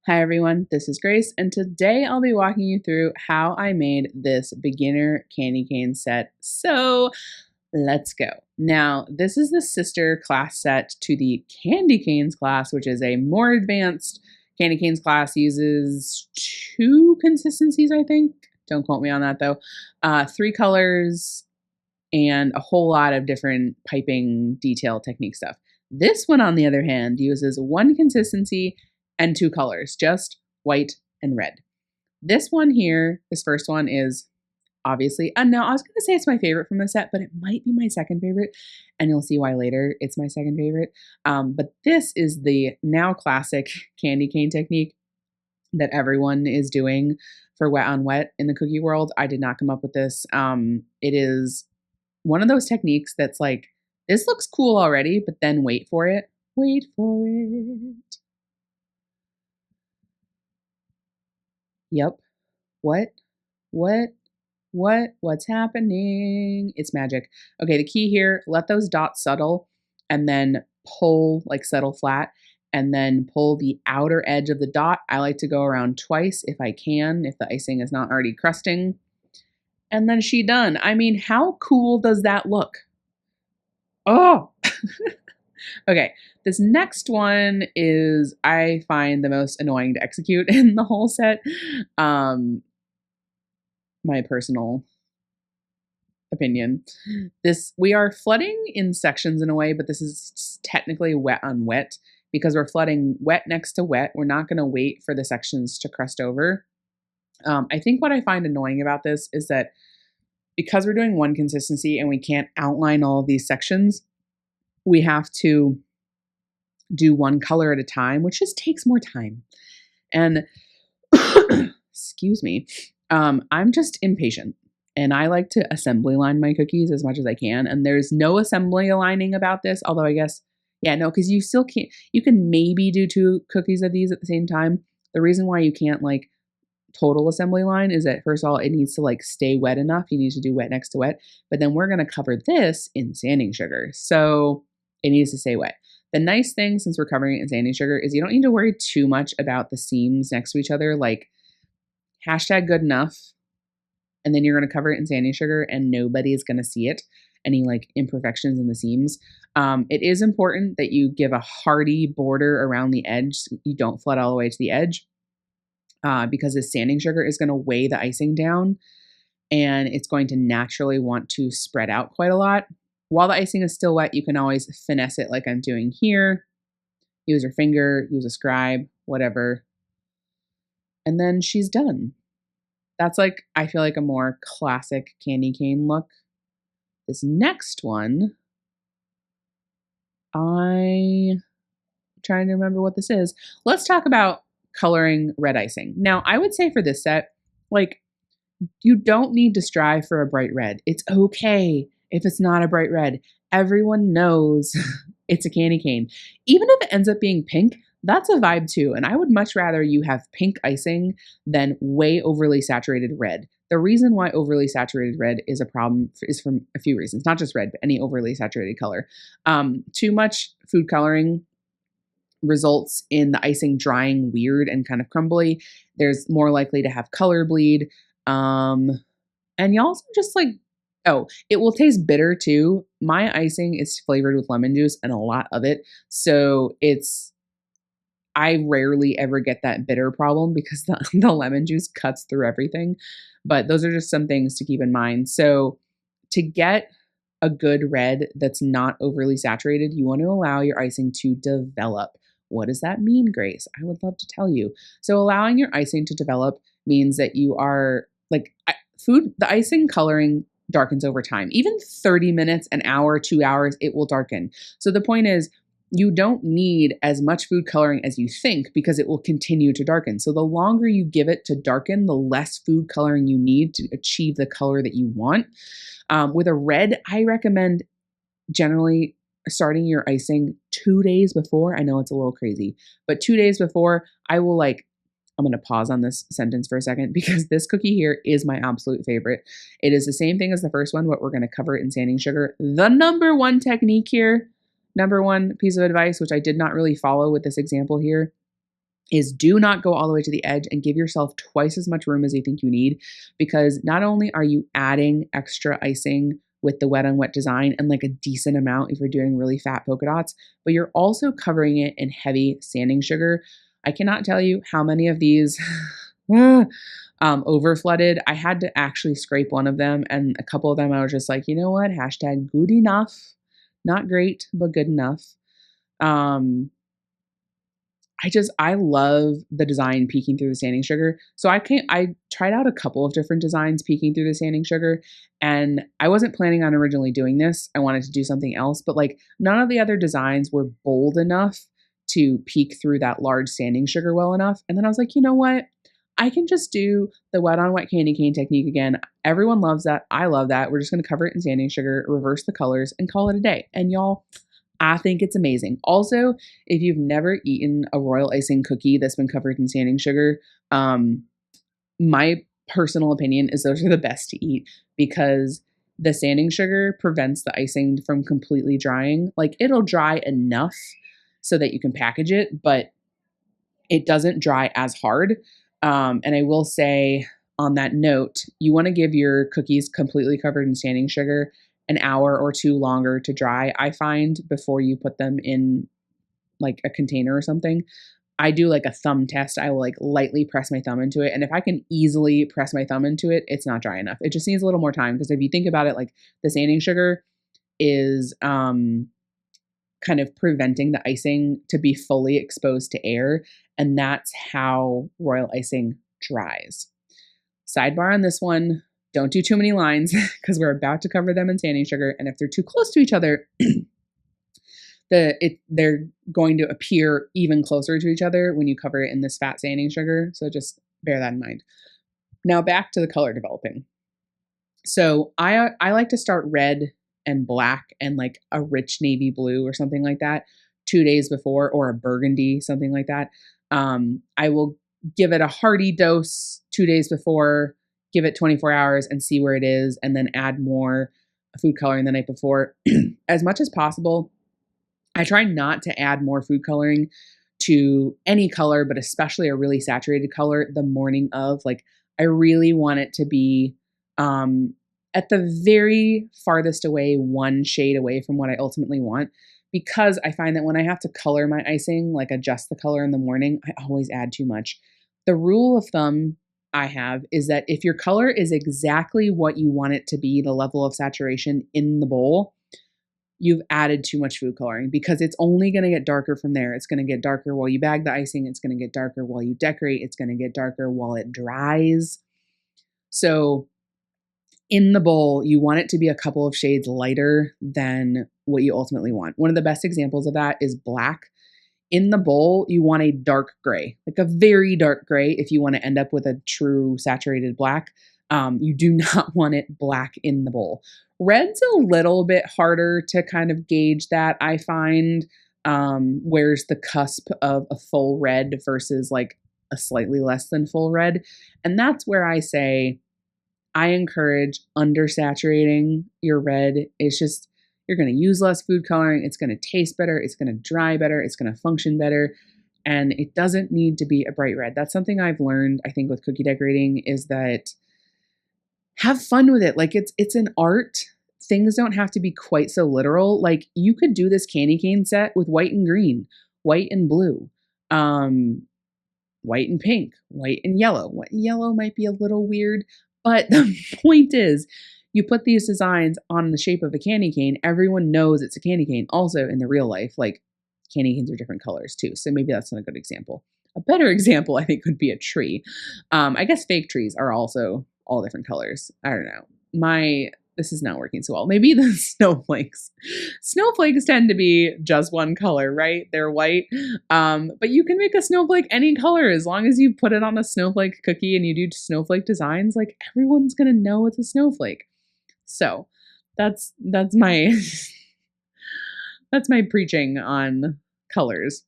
Hi everyone, this is Grace, and today I'll be walking you through how I made this beginner candy cane set. So let's go. Now, this is the sister class set to the candy canes class, which is a more advanced candy canes class, uses 2 consistencies, I think. Don't quote me on that though. 3 colors and a whole lot of different piping detail technique stuff. This one, on the other hand, uses 1 consistency and 2 colors, just white and red. This one here, this first one is obviously, no, I was going to say it's my favorite from the set, but it might be my second favorite, and you'll see why later it's my second favorite. But this is the now classic candy cane technique that everyone is doing for wet on wet in the cookie world. I did not come up with this. It is one of those techniques that's like, this looks cool already, but then wait for it. Wait for it. Yep. What? What's happening? It's magic. Okay, the key here, let those dots settle and then pull, like settle flat, and then pull the outer edge of the dot. I like to go around twice if I can, if the icing is not already crusting. And then she done. I mean, how cool does that look? Oh! Okay, this next one is, I find, the most annoying to execute in the whole set. My personal opinion. We are flooding in sections in a way, but this is technically wet on wet because we're flooding wet next to wet. We're not going to wait for the sections to crust over. I think what I find annoying about this is that because we're doing 1 consistency and we can't outline all of these sections, we have to do 1 color at a time, which just takes more time. And excuse me, I'm just impatient, and I like to assembly line my cookies as much as I can. And there's no assembly aligning about this, although I guess, yeah, no, because you still can't, you can maybe do 2 cookies of these at the same time. The reason why you can't like total assembly line is that, first of all, it needs to like stay wet enough. You need to do wet next to wet, but then we're going to cover this in sanding sugar. So it needs to stay wet. The nice thing, since we're covering it in sanding sugar, is you don't need to worry too much about the seams next to each other. Like, hashtag good enough. And then you're going to cover it in sanding sugar and nobody's going to see it, any like imperfections in the seams. It is important that you give a hardy border around the edge. So you don't flood all the way to the edge because the sanding sugar is going to weigh the icing down and it's going to naturally want to spread out quite a lot. While the icing is still wet, you can always finesse it like I'm doing here. Use your finger, use a scribe, whatever. And then she's done. That's like, I feel like, a more classic candy cane look. This next one, I'm trying to remember what this is. Let's talk about coloring red icing. Now, I would say for this set, like, you don't need to strive for a bright red. It's okay if it's not a bright red. Everyone knows it's a candy cane. Even if it ends up being pink, that's a vibe too. And I would much rather you have pink icing than way overly saturated red. The reason why overly saturated red is a problem is from a few reasons, not just red, but any overly saturated color. Too much food coloring results in the icing drying weird and kind of crumbly. There's more likely to have color bleed. And you also just like, oh, it will taste bitter too. My icing is flavored with lemon juice and a lot of it. So I rarely ever get that bitter problem because the lemon juice cuts through everything. But those are just some things to keep in mind. So to get a good red that's not overly saturated, you want to allow your icing to develop. What does that mean, Grace? I would love to tell you. So allowing your icing to develop means that you are like the icing coloring darkens over time. Even 30 minutes, an hour, 2 hours, it will darken. So the point is, you don't need as much food coloring as you think because it will continue to darken. So the longer you give it to darken, the less food coloring you need to achieve the color that you want. With a red, I recommend generally starting your icing 2 days before. I know it's a little crazy, but 2 days before, I'm going to pause on this sentence for a second because this cookie here is my absolute favorite. It is the same thing as the first one, but we're going to cover it in sanding sugar. The number 1 technique here, number 1 piece of advice, which I did not really follow with this example here, is do not go all the way to the edge and give yourself twice as much room as you think you need, because not only are you adding extra icing with the wet on wet design and like a decent amount if you're doing really fat polka dots, but you're also covering it in heavy sanding sugar. I cannot tell you how many of these over flooded. I had to actually scrape one of them, and a couple of them I was just like, you know what? Hashtag good enough. Not great, but good enough. I love the design peeking through the sanding sugar. So I tried out a couple of different designs peeking through the sanding sugar, and I wasn't planning on originally doing this. I wanted to do something else, but like none of the other designs were bold enough to peek through that large sanding sugar well enough. And then I was like, you know what? I can just do the wet on wet candy cane technique again. Everyone loves that. I love that. We're just going to cover it in sanding sugar, reverse the colors, and call it a day. And y'all, I think it's amazing. Also, if you've never eaten a royal icing cookie that's been covered in sanding sugar, my personal opinion is those are the best to eat, because the sanding sugar prevents the icing from completely drying. Like, it'll dry enough so that you can package it, but it doesn't dry as hard. And I will say on that note, you want to give your cookies completely covered in sanding sugar an hour or two longer to dry, I find, before you put them in like a container or something. I do like a thumb test. I will like lightly press my thumb into it. And if I can easily press my thumb into it, it's not dry enough. It just needs a little more time, because if you think about it, like the sanding sugar is kind of preventing the icing to be fully exposed to air. And that's how royal icing dries. Sidebar on this one, don't do too many lines because we're about to cover them in sanding sugar. And if they're too close to each other, they're going to appear even closer to each other when you cover it in this fat sanding sugar. So just bear that in mind. Now back to the color developing. So I like to start red and black and like a rich navy blue or something like that 2 days before, or a burgundy, something like that. I will give it a hearty dose 2 days before, give it 24 hours and see where it is, and then add more food coloring the night before. As much as possible, I try not to add more food coloring to any color, but especially a really saturated color the morning of. Like, I really want it to be at the very farthest away, one shade away from what I ultimately want, because I find that when I have to color my icing, like adjust the color in the morning, I always add too much. The rule of thumb I have is that if your color is exactly what you want it to be, the level of saturation in the bowl, you've added too much food coloring, because it's only going to get darker from there. It's going to get darker while you bag the icing. It's going to get darker while you decorate. It's going to get darker while it dries. So in the bowl, you want it to be a couple of shades lighter than what you ultimately want. One of the best examples of that is black. In the bowl, you want a dark gray, like a very dark gray if you want to end up with a true saturated black. You do not want it black in the bowl. Red's a little bit harder to kind of gauge that, I find. Where's the cusp of a full red versus like a slightly less than full red? And that's where I say I encourage undersaturating your red. It's just, you're going to use less food coloring. It's going to taste better. It's going to dry better. It's going to function better. And it doesn't need to be a bright red. That's something I've learned, I think, with cookie decorating, is that have fun with it. Like, it's an art. Things don't have to be quite so literal. Like, you could do this candy cane set with white and green, white and blue, white and pink, white and yellow. Yellow might be a little weird, but the point is, you put these designs on the shape of a candy cane, everyone knows it's a candy cane. Also, in the real life, like, candy canes are different colors too. So maybe that's not a good example. A better example, I think, would be a tree. I guess fake trees are also all different colors. I don't know. This is not working so well. Maybe the snowflakes. Snowflakes tend to be just one color, right? They're white. But you can make a snowflake any color as long as you put it on a snowflake cookie and you do snowflake designs. Like, everyone's gonna know it's a snowflake. So that's my that's my preaching on colors.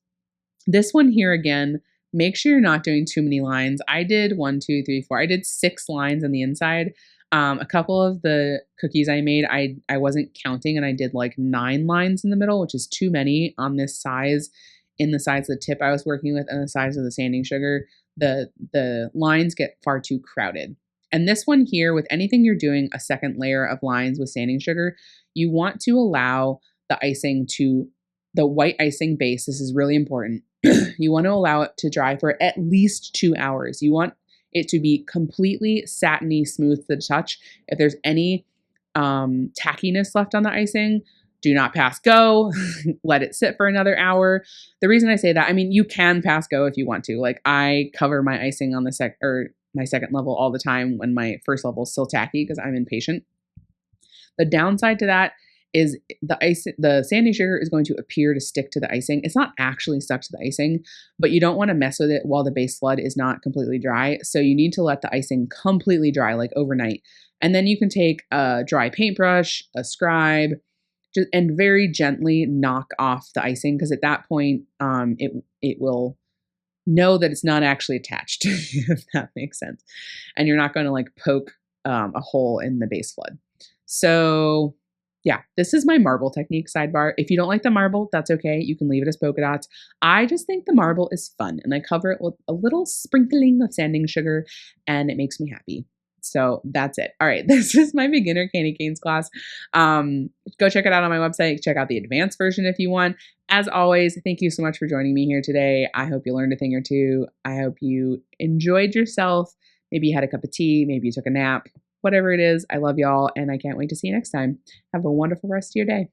This one here again, make sure you're not doing too many lines. I did 1, 2, 3, 4. I did 6 lines on the inside. A couple of the cookies I made, I wasn't counting, and I did like 9 lines in the middle, which is too many on this size. in the size of the tip I was working with and the size of the sanding sugar, the lines get far too crowded. And this one here, with anything you're doing a second layer of lines with sanding sugar, you want to allow the white icing base, this is really important. You want to allow it to dry for at least 2 hours. You want it to be completely satiny, smooth to the touch. If there's any tackiness left on the icing, do not pass go. Let it sit for another hour. The reason I say that, I mean, you can pass go if you want to. Like, I cover my icing on my second level all the time when my first level is still tacky because I'm impatient. The downside to that is the sanding sugar is going to appear to stick to the icing. It's not actually stuck to the icing, but you don't want to mess with it while the base flood is not completely dry. So you need to let the icing completely dry, like overnight. And then you can take a dry paintbrush, a scribe, and very gently knock off the icing, because at that point, it will know that it's not actually attached, if that makes sense. And you're not going to like poke a hole in the base flood. So yeah, this is my marble technique sidebar. If you don't like the marble, that's okay. You can leave it as polka dots. I just think the marble is fun, and I cover it with a little sprinkling of sanding sugar, and it makes me happy. So that's it. All right, this is my beginner candy canes class. Go check it out on my website. Check out the advanced version if you want. As always, thank you so much for joining me here today. I hope you learned a thing or two. I hope you enjoyed yourself. Maybe you had a cup of tea. Maybe you took a nap. Whatever it is, I love y'all, and I can't wait to see you next time. Have a wonderful rest of your day.